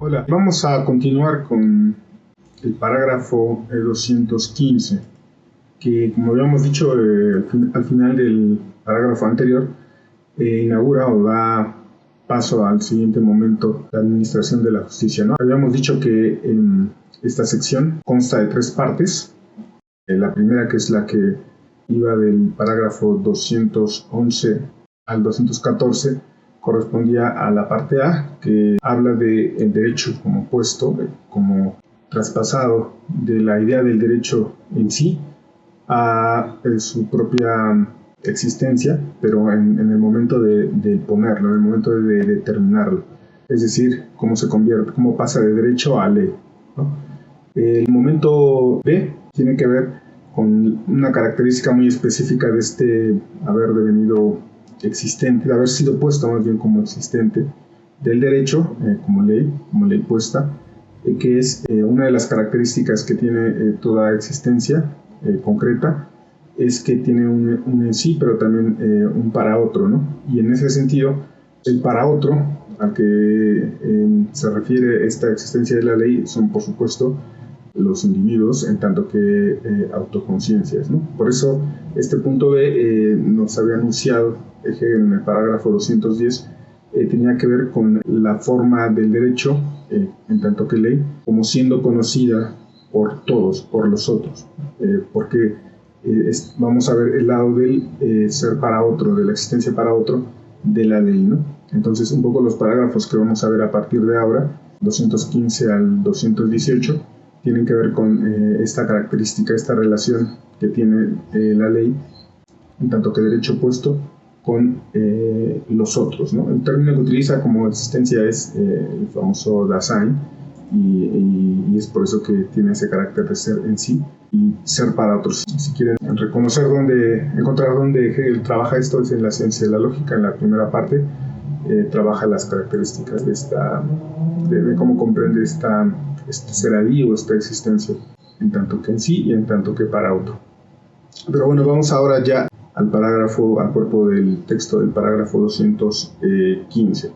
Hola, vamos a continuar con el parágrafo 215, que como habíamos dicho al final del parágrafo anterior, inaugura o da paso al siguiente momento, la administración de la justicia, ¿no? Habíamos dicho que esta sección consta de 3 partes. La primera, que es la que iba del parágrafo 211 al 214, correspondía a la parte A, que habla del derecho como puesto, como traspasado de la idea del derecho en sí a su propia existencia, pero en el momento de ponerlo, en el momento de determinarlo. Es decir, cómo se convierte, cómo pasa de derecho a ley, ¿no? El momento B tiene que ver con una característica muy específica de este haber devenido existente, de haber sido puesto más bien como existente del derecho como ley puesta, que es una de las características que tiene toda existencia concreta, es que tiene un en sí, pero también un para otro, ¿no? Y en ese sentido, el para otro al que se refiere esta existencia de la ley son, por supuesto, los individuos, en tanto que autoconciencias, ¿no? Por eso este punto B nos había anunciado en el parágrafo 210, tenía que ver con la forma del derecho, en tanto que ley, como siendo conocida por todos, por los otros, porque vamos a ver el lado del ser para otro, de la existencia para otro, de la ley, ¿no? Entonces, un poco los parágrafos que vamos a ver a partir de ahora, 215 al 218, tienen que ver con esta característica, esta relación que tiene la ley, en tanto que derecho opuesto, con los otros, ¿no? El término que utiliza como existencia es el famoso Dasein, y es por eso que tiene ese carácter de ser en sí y ser para otros. Si quieren encontrar dónde Hegel trabaja esto, es en la ciencia de la lógica, en la primera parte. Trabaja las características de cómo comprende este seradí o esta existencia, en tanto que en sí y en tanto que para otro. Pero bueno, vamos ahora ya al cuerpo del texto del parágrafo 215.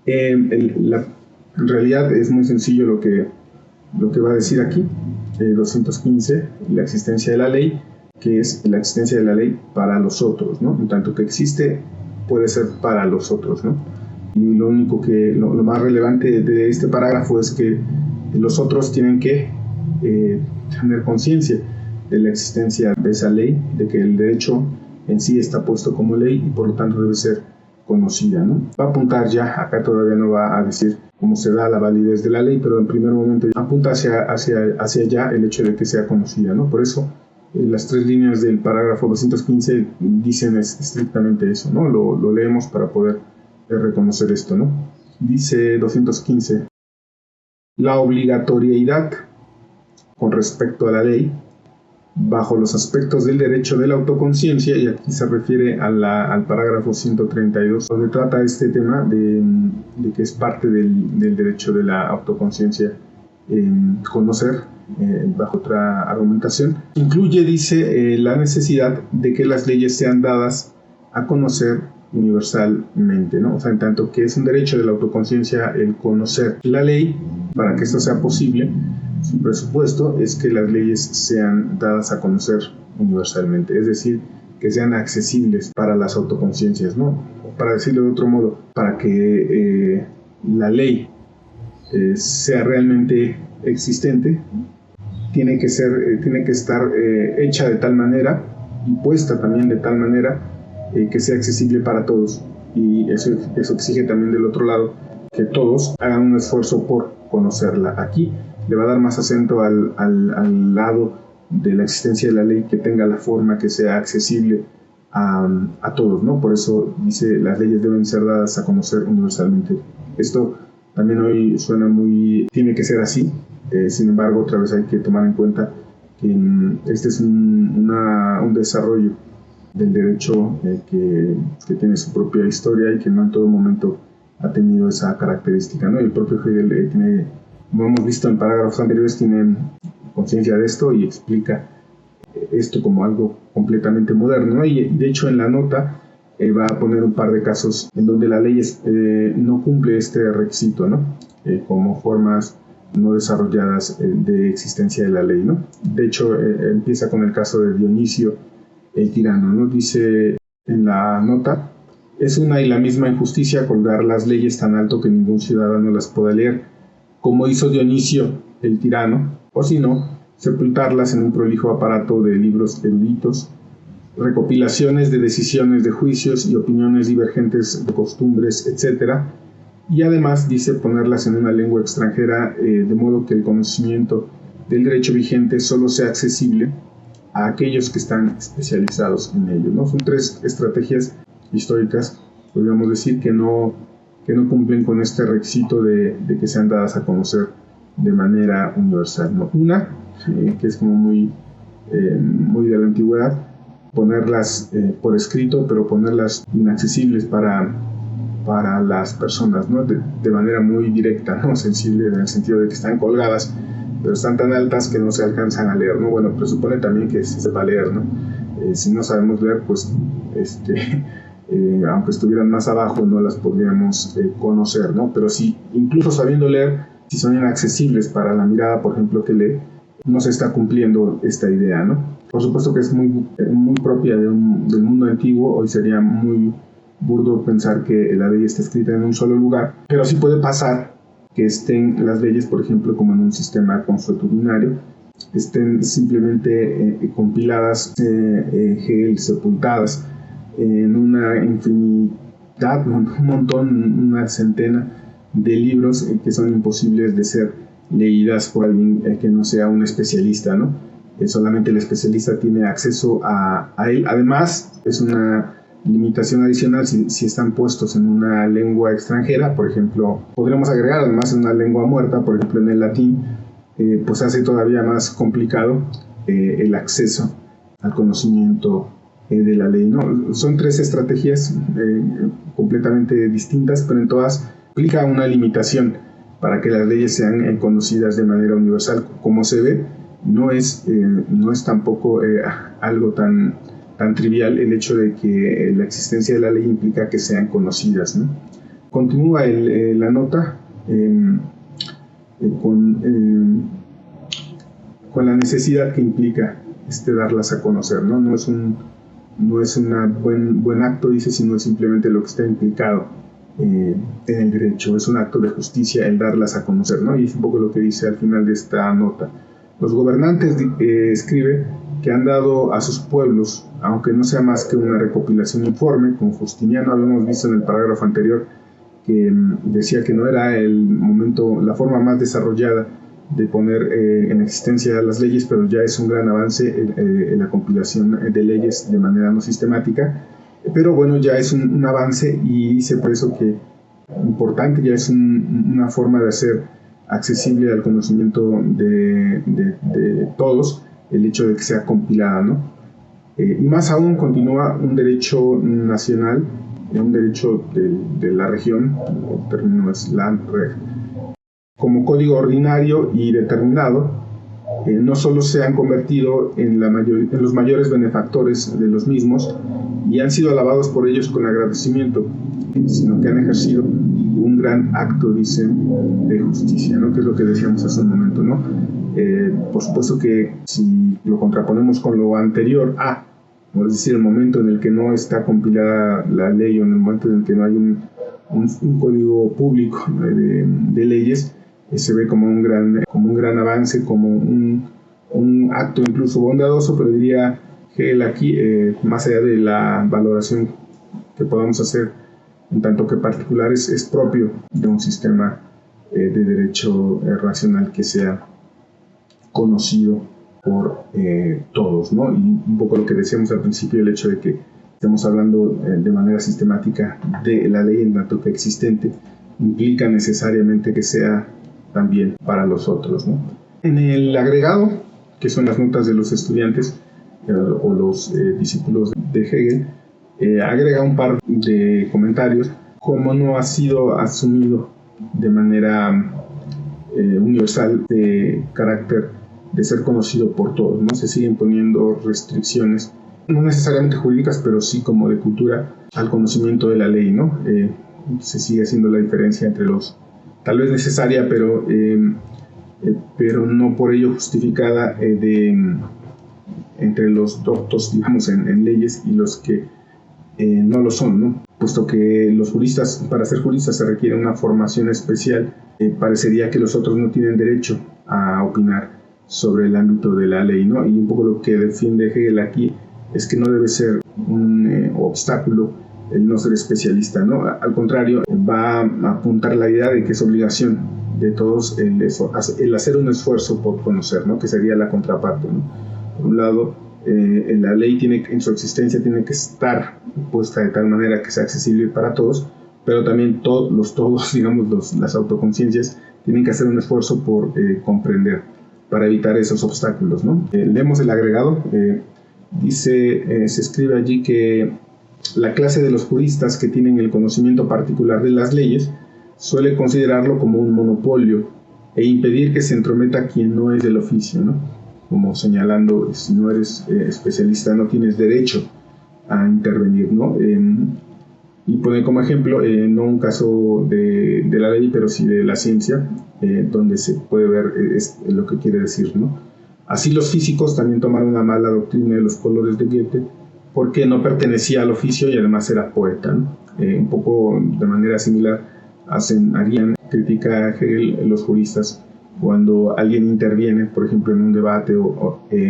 En realidad es muy sencillo lo que va a decir aquí. 215, la existencia de la ley, que es la existencia de la ley para los otros, ¿no? En tanto que existe, puede ser para los otros, ¿no? Y lo más relevante de este parágrafo es que los otros tienen que tener conciencia de la existencia de esa ley, de que el derecho en sí está puesto como ley y por lo tanto debe ser conocida, ¿no? Va a apuntar ya, acá todavía no va a decir cómo se da la validez de la ley, pero en primer momento apunta hacia allá el hecho de que sea conocida, ¿no? Por eso las 3 líneas del parágrafo 215 dicen estrictamente eso, ¿no? Lo leemos para poder reconocer esto, ¿no? Dice 215, la obligatoriedad con respecto a la ley bajo los aspectos del derecho de la autoconciencia, y aquí se refiere al parágrafo 132, donde trata este tema de que es parte del derecho de la autoconciencia conocer, bajo otra argumentación. Incluye, dice, la necesidad de que las leyes sean dadas a conocer universalmente, ¿no? O sea, en tanto que es un derecho de la autoconciencia el conocer la ley, para que esto sea posible, su presupuesto es que las leyes sean dadas a conocer universalmente, es decir, que sean accesibles para las autoconciencias, ¿no? Para decirlo de otro modo, para que la ley sea realmente existente, tiene que estar hecha de tal manera y puesta también de tal manera que sea accesible para todos, y eso exige también del otro lado que todos hagan un esfuerzo por conocerla. Aquí le va a dar más acento al lado de la existencia de la ley, que tenga la forma que sea accesible a todos, ¿no? Por eso dice, las leyes deben ser dadas a conocer universalmente. Esto también hoy suena tiene que ser así. Sin embargo, otra vez hay que tomar en cuenta que este es un desarrollo del derecho que tiene su propia historia y que no en todo momento ha tenido esa característica, ¿no? El propio Hegel tiene, como hemos visto en parágrafos anteriores, tiene conciencia de esto y explica esto como algo completamente moderno, ¿no? Y de hecho en la nota va a poner un par de casos en donde la ley no cumple este requisito, ¿no? Como formas no desarrolladas de existencia de la ley, ¿no? De hecho, empieza con el caso de Dionisio el tirano, ¿no? Dice en la nota: es una y la misma injusticia colgar las leyes tan alto que ningún ciudadano las pueda leer, como hizo Dionisio el tirano, o si no, sepultarlas en un prolijo aparato de libros eruditos, recopilaciones de decisiones de juicios y opiniones divergentes de costumbres, etc. Y además dice ponerlas en una lengua extranjera, de modo que el conocimiento del derecho vigente solo sea accesible a aquellos que están especializados en ello, ¿no? Son tres estrategias históricas, podríamos decir, que no cumplen con este requisito de que sean dadas a conocer de manera universal, ¿no? Una, que es como muy de la antigüedad, ponerlas por escrito, pero ponerlas inaccesibles para las personas, ¿no? De manera muy directa, ¿no? Sensible, en el sentido de que están colgadas, pero están tan altas que no se alcanzan a leer, ¿no? Bueno, presupone también que se sepa leer, ¿no? Si no sabemos leer, pues aunque estuvieran más abajo, no las podríamos conocer, ¿no? Pero si, incluso sabiendo leer, si son inaccesibles para la mirada, por ejemplo, que lee, no se está cumpliendo esta idea, ¿no? Por supuesto que es muy propia del mundo antiguo. Hoy sería muy burdo pensar que la ley está escrita en un solo lugar, pero sí puede pasar que estén las leyes, por ejemplo, como en un sistema consuetudinario, estén simplemente compiladas, sepultadas en una infinidad, un montón, una centena de libros que son imposibles de ser leídas por alguien que no sea un especialista, ¿no? Solamente el especialista tiene acceso a él. Además, es una limitación adicional si están puestos en una lengua extranjera. Por ejemplo, podríamos agregar además en una lengua muerta, por ejemplo en el latín, pues hace todavía más complicado el acceso al conocimiento de la ley, ¿no? Son tres estrategias completamente distintas, pero en todas implica una limitación para que las leyes sean conocidas de manera universal. Como se ve, no es tampoco algo tan trivial el hecho de que la existencia de la ley implica que sean conocidas, ¿no? Continúa la nota con la necesidad que implica darlas a conocer, ¿no? No es un buen acto, dice, sino es simplemente lo que está implicado en el derecho. Es un acto de justicia el darlas a conocer, ¿no? Y es un poco lo que dice al final de esta nota. Los gobernantes, escribe, que han dado a sus pueblos, aunque no sea más que una recopilación informe, como Justiniano habíamos visto en el parágrafo anterior, que decía que no era la forma más desarrollada de poner en existencia las leyes, pero ya es un gran avance en la compilación de leyes de manera no sistemática. Pero bueno, ya es un avance, y dice por eso que importante, ya es una forma de hacer accesible al conocimiento de todos el hecho de que sea compilada, ¿no? Y más aún, continúa un derecho nacional, un derecho de la región, el término es Landrecht, como código ordinario y determinado. No solo se han convertido en los mayores benefactores de los mismos y han sido alabados por ellos con agradecimiento, sino que han ejercido un gran acto, dice, de justicia, ¿no? Que es lo que decíamos hace un momento, ¿no? Por supuesto que si lo contraponemos con lo anterior a, es decir, el momento en el que no está compilada la ley, o en el momento en el que no hay un código público de leyes, se ve como un gran avance, como un acto incluso bondadoso, pero diría Hegel aquí, más allá de la valoración que podamos hacer en tanto que particulares, es propio de un sistema de derecho racional que sea conocido por todos, ¿no? Y un poco lo que decíamos al principio, el hecho de que estemos hablando de manera sistemática de la ley en tanto que existente, implica necesariamente que sea también para los otros, ¿no? En el agregado, que son las notas de los estudiantes o los discípulos de Hegel, agrega un par de comentarios, como no ha sido asumido de manera universal de carácter de ser conocido por todos, ¿no? Se siguen poniendo restricciones no necesariamente jurídicas, pero sí como de cultura al conocimiento de la ley, ¿no? Se sigue haciendo la diferencia entre los, tal vez necesaria, pero no por ello justificada, entre los doctos, digamos, en leyes y los que no lo son, ¿no? Puesto que los juristas, para ser juristas se requiere una formación especial, parecería que los otros no tienen derecho a opinar sobre el ámbito de la ley, ¿no? Y un poco lo que defiende Hegel aquí es que no debe ser un obstáculo el no ser especialista, ¿no? Al contrario, va a apuntar la idea de que es obligación de todos el hacer un esfuerzo por conocer, ¿no? Que sería la contraparte, ¿no? Por un lado, la ley en su existencia tiene que estar puesta de tal manera que sea accesible para todos, pero también todos, digamos, las autoconciencias tienen que hacer un esfuerzo por comprender, para evitar esos obstáculos, ¿no? Leemos el agregado. Se escribe allí que la clase de los juristas que tienen el conocimiento particular de las leyes suele considerarlo como un monopolio e impedir que se entrometa quien no es del oficio, ¿no? Como señalando, si no eres especialista no tienes derecho a intervenir, ¿no? Y pone como ejemplo, no un caso de la ley, pero sí de la ciencia, donde se puede ver lo que quiere decir, ¿no? Así los físicos también tomaron una mala doctrina de los colores de Goethe, porque no pertenecía al oficio y además era poeta, ¿no? Un poco de manera similar harían crítica a Hegel los juristas cuando alguien interviene, por ejemplo, en un debate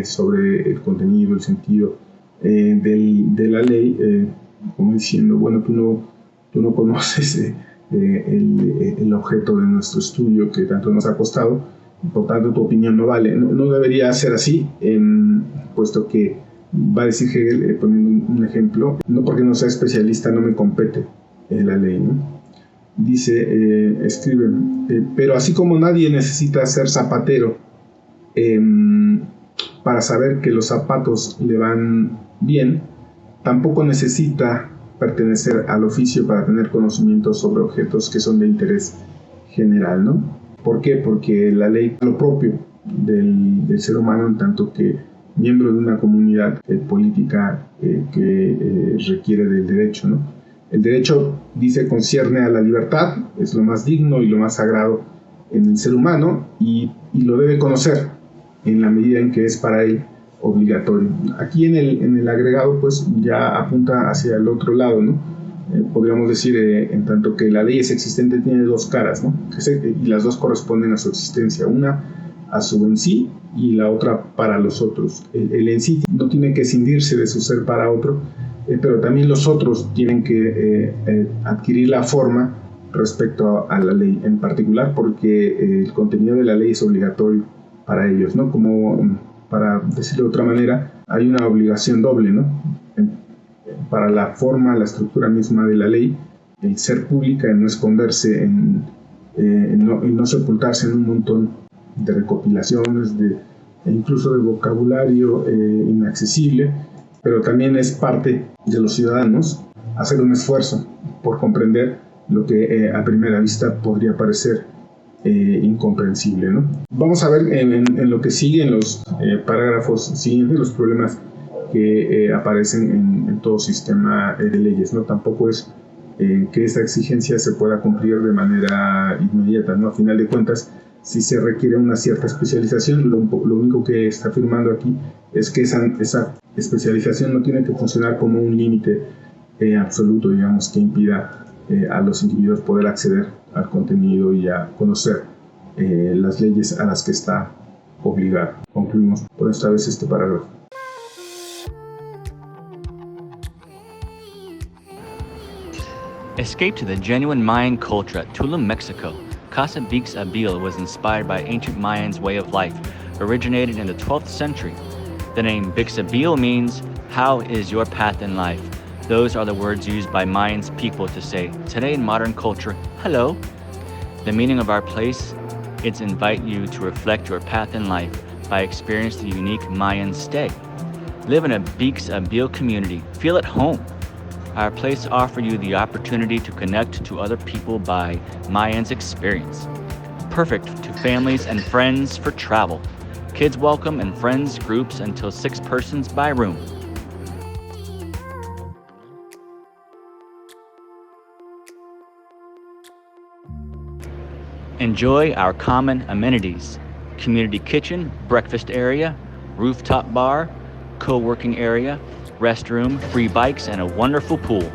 sobre el contenido, el sentido de la ley, como diciendo, bueno, tú no conoces el objeto de nuestro estudio que tanto nos ha costado, por tanto tu opinión no vale. No debería ser así, puesto que va a decir Hegel, poniendo un ejemplo, no porque no sea especialista no me compete la ley, ¿no? Dice, escribe, pero así como nadie necesita ser zapatero para saber que los zapatos le van bien, tampoco necesita pertenecer al oficio para tener conocimiento sobre objetos que son de interés general, ¿no? ¿Por qué? Porque la ley es lo propio del ser humano, en tanto que miembro de una comunidad política que requiere del derecho, ¿no? El derecho, dice, concierne a la libertad, es lo más digno y lo más sagrado en el ser humano y lo debe conocer en la medida en que es para él obligatorio. Aquí en el agregado pues ya apunta hacia el otro lado, ¿no? Podríamos decir, en tanto que la ley es existente, tiene dos caras, ¿no? Y las dos corresponden a su existencia, una a su en sí y la otra para los otros. El en sí no tiene que escindirse de su ser para otro, pero también los otros tienen que adquirir la forma respecto a la ley en particular, porque el contenido de la ley es obligatorio para ellos, ¿no? Como, para decirlo de otra manera, hay una obligación doble, ¿no? Para la forma, la estructura misma de la ley, el ser pública, el no esconderse, en no sepultarse en un montón de recopilaciones, e incluso de vocabulario inaccesible, pero también es parte de los ciudadanos hacer un esfuerzo por comprender lo que a primera vista podría parecer incomprensible, ¿no? Vamos a ver en lo que sigue, en los parágrafos siguientes, los problemas que aparecen en todo sistema de leyes, ¿no? Tampoco es que esta exigencia se pueda cumplir de manera inmediata, ¿no? A final de cuentas, si se requiere una cierta especialización, lo único que está afirmando aquí es que esa especialización no tiene que funcionar como un límite absoluto, digamos, que impida a los individuos poder acceder al contenido y a conocer las leyes a las que está obligado. Concluimos por esta vez este parágrafo. Escape to the genuine Mayan culture at Tulum, Mexico. Casa Bix Abil was inspired by ancient Mayans' way of life, originated in the 12th century. The name Bixabil means, how is your path in life? Those are the words used by Mayans people to say, today in modern culture, hello. The meaning of our place, it's invite you to reflect your path in life by experiencing the unique Mayan stay. Live in a Bix Abil community, feel at home. Our place offers you the opportunity to connect to other people by Mayans experience. Perfect to families and friends for travel. Kids welcome and friends groups until 6 persons by room. Enjoy our common amenities: community kitchen, breakfast area, rooftop bar, co-working area, restroom, free bikes, and a wonderful pool.